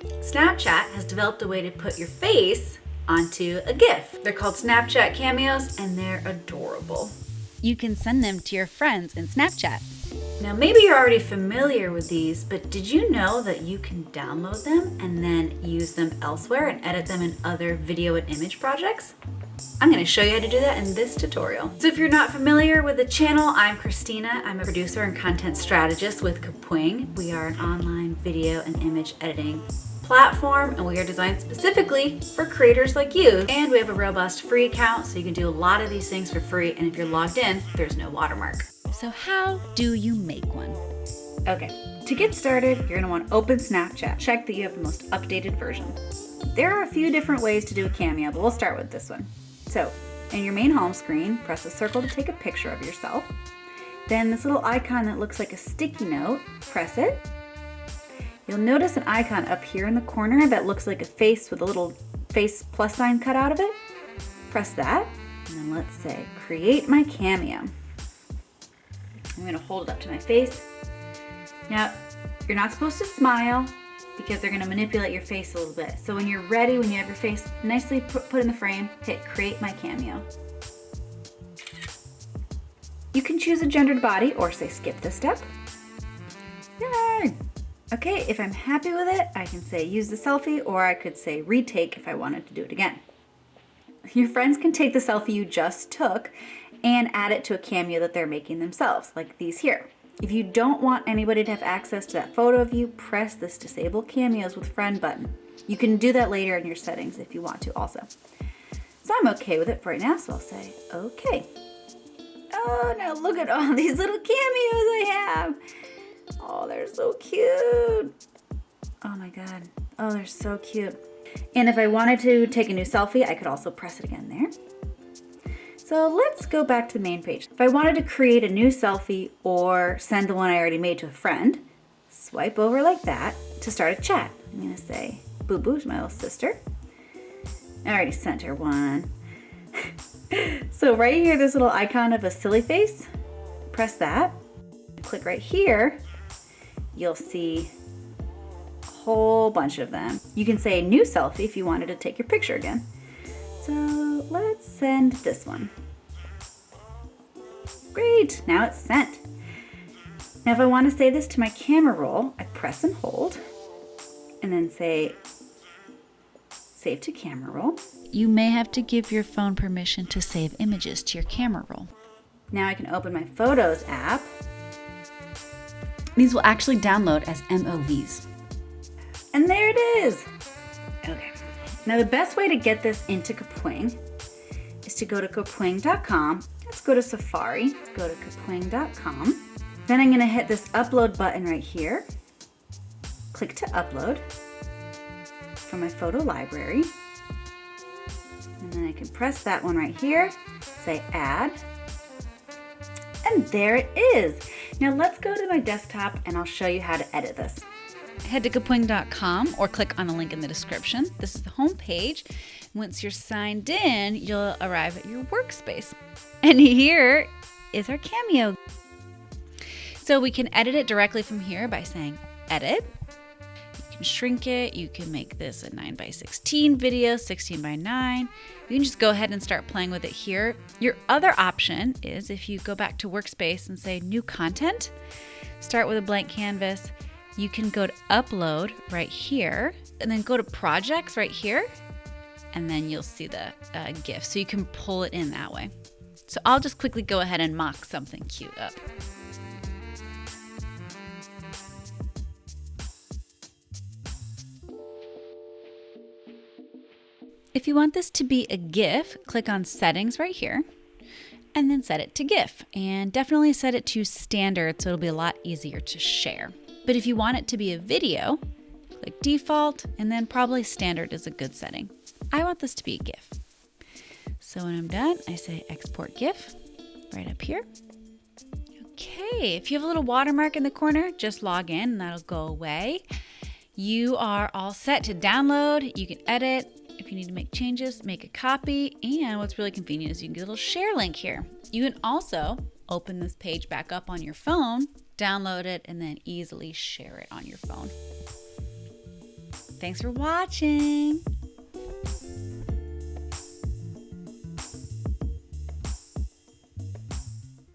Snapchat has developed a way to put your face onto a GIF. They're called Snapchat Cameos, and they're adorable. You can send them to your friends in Snapchat. Now, maybe you're already familiar with these, but did you know that you can download them and then use them elsewhere and edit them in other video and image projects? I'm going to show you how to do that in this tutorial. So if you're not familiar with the channel, I'm Christina. I'm a producer and content strategist with Kapwing. We are an online video and image editing platform, and we are designed specifically for creators like you. And we have a robust free account, so you can do a lot of these things for free, and if you're logged in, there's no watermark. So how do you make one? Okay, to get started, you're going to want to open Snapchat. Check that you have the most updated version. There are a few different ways to do a cameo, but we'll start with this one. So, in your main home screen, press the circle to take a picture of yourself. Then this little icon that looks like a sticky note, press it. You'll notice an icon up here in the corner that looks like a face with a little face plus sign cut out of it. Press that, and then let's say, create my cameo. I'm going to hold it up to my face. Now, you're not supposed to smile because they're going to manipulate your face a little bit. So when you're ready, when you have your face nicely put in the frame, hit create my cameo. You can choose a gendered body or say skip this step. Yay! Okay, if I'm happy with it, I can say use the selfie, or I could say retake if I wanted to do it again. Your friends can take the selfie you just took and add it to a cameo that they're making themselves, like these here. If you don't want anybody to have access to that photo of you, press this Disable Cameos with Friend button. You can do that later in your settings if you want to also. So I'm okay with it for right now, so I'll say okay. Oh, now look at all these little cameos I have. Oh, they're so cute. Oh my God. Oh, they're so cute. And if I wanted to take a new selfie, I could also press it again there. So let's go back to the main page. If I wanted to create a new selfie or send the one I already made to a friend, swipe over like that to start a chat. I'm gonna say, Boo Boo's my little sister. I already sent her one. So right here, this little icon of a silly face, press that. Click right here, you'll see a whole bunch of them. You can say new selfie if you wanted to take your picture again. So let's send this one. Great, now it's sent. Now if I want to save this to my camera roll, I press and hold, and then say save to camera roll. You may have to give your phone permission to save images to your camera roll. Now I can open my Photos app. These will actually download as MOVs. And there it is. Okay. Now the best way to get this into Kapwing is to go to kapwing.com. Let's go to Safari. Let's go to kapwing.com. Then I'm going to hit this upload button right here. Click to upload from my photo library. And then I can press that one right here, say add. And there it is. Now let's go to my desktop and I'll show you how to edit this. Head to kapwing.com or click on the link in the description. This is the home page. Once you're signed in, you'll arrive at your workspace. And here is our cameo. So we can edit it directly from here by saying edit. You can shrink it. You can make this a 9:16 video, 16:9. You can just go ahead and start playing with it here. Your other option is if you go back to workspace and say new content, start with a blank canvas. You can go to upload right here and then go to projects right here. And then you'll see the GIF. So you can pull it in that way. So I'll just quickly go ahead and mock something cute up. If you want this to be a GIF, click on settings right here and then set it to GIF, and definitely set it to standard so it'll be a lot easier to share. But if you want it to be a video, click default and then probably standard is a good setting. I want this to be a GIF. So when I'm done, I say export GIF right up here. Okay, if you have a little watermark in the corner, just log in and that'll go away. You are all set to download. You can edit. If you need to make changes, make a copy. And what's really convenient is you can get a little share link here. You can also open this page back up on your phone, download it, and then easily share it on your phone. Thanks for watching.